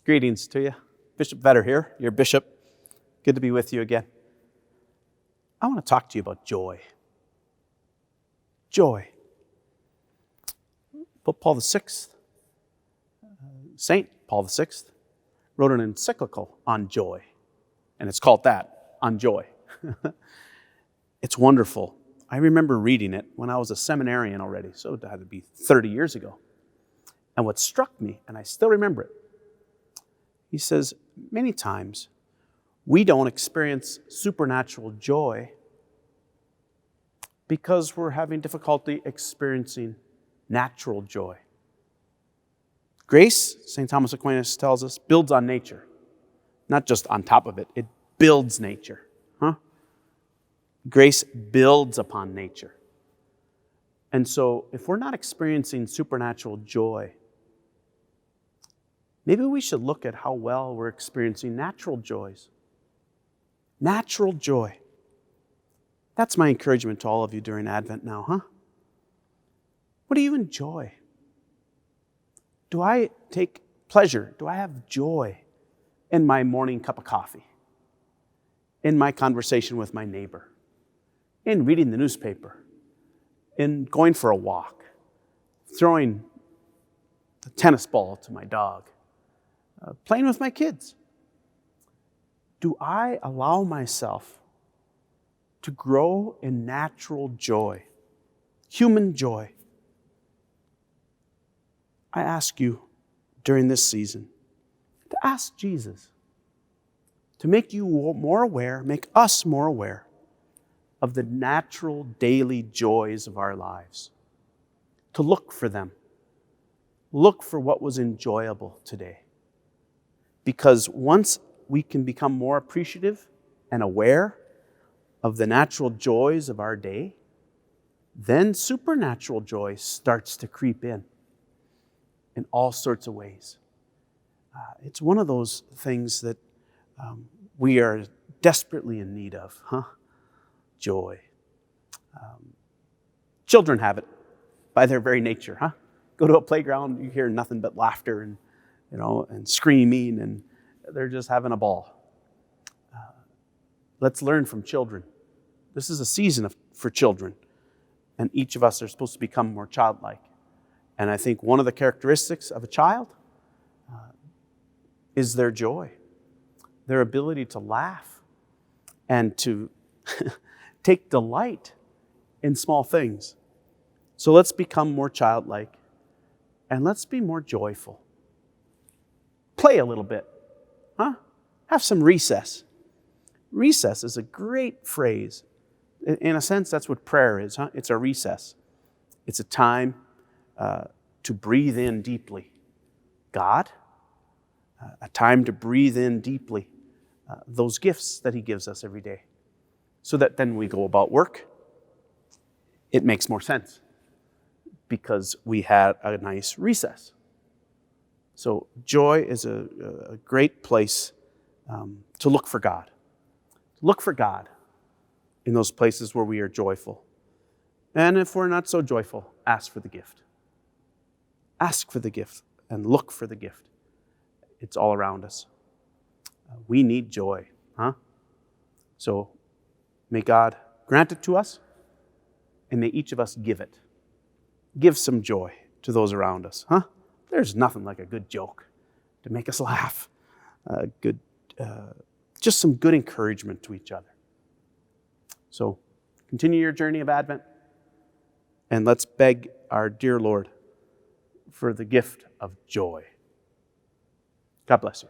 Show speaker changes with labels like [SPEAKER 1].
[SPEAKER 1] Greetings to you. Bishop Vetter here, your bishop. Good to be with you again. I want to talk to you about joy. Joy. Pope Paul VI, Saint Paul VI, wrote an encyclical on joy. And it's called that, On Joy. It's wonderful. I remember reading it when I was a seminarian already, so it had to be 30 years ago. And what struck me, and I still remember it, he says, many times we don't experience supernatural joy because we're having difficulty experiencing natural joy. Grace, St. Thomas Aquinas tells us, builds on nature. Not just on top of it, it builds nature. Grace builds upon nature. And so if we're not experiencing supernatural joy, maybe we should look at how well we're experiencing natural joys. Natural joy. That's my encouragement to all of you during Advent now, huh? What do you enjoy? Do I take pleasure? Do I have joy in my morning cup of coffee? In my conversation with my neighbor? In reading the newspaper? In going for a walk? Throwing the tennis ball to my dog? Playing with my kids? Do I allow myself to grow in natural joy, human joy? I ask you during this season to ask Jesus to make you more aware, make us more aware of the natural daily joys of our lives, to look for them, look for what was enjoyable today. Because once we can become more appreciative and aware of the natural joys of our day, then supernatural joy starts to creep in all sorts of ways. It's one of those things that we are desperately in need of, joy. Children have it by their very nature, Go to a playground, you hear nothing but laughter and screaming, and they're just having a ball. Let's learn from children. This is a season for children, and each of us are supposed to become more childlike. And I think one of the characteristics of a child is their joy, their ability to laugh and to take delight in small things. So let's become more childlike and let's be more joyful. Play a little bit, Have some recess. Recess is a great phrase. In a sense, that's what prayer is, It's a recess. It's a time to breathe in deeply God, a time to breathe in deeply those gifts that He gives us every day, so that then we go about work. It makes more sense because we had a nice recess. So joy is a great place to look for God. Look for God in those places where we are joyful. And if we're not so joyful, ask for the gift. Ask for the gift and look for the gift. It's all around us. We need joy, So may God grant it to us, and may each of us give it. Give some joy to those around us, There's nothing like a good joke to make us laugh. Just some good encouragement to each other. So continue your journey of Advent, and let's beg our dear Lord for the gift of joy. God bless you.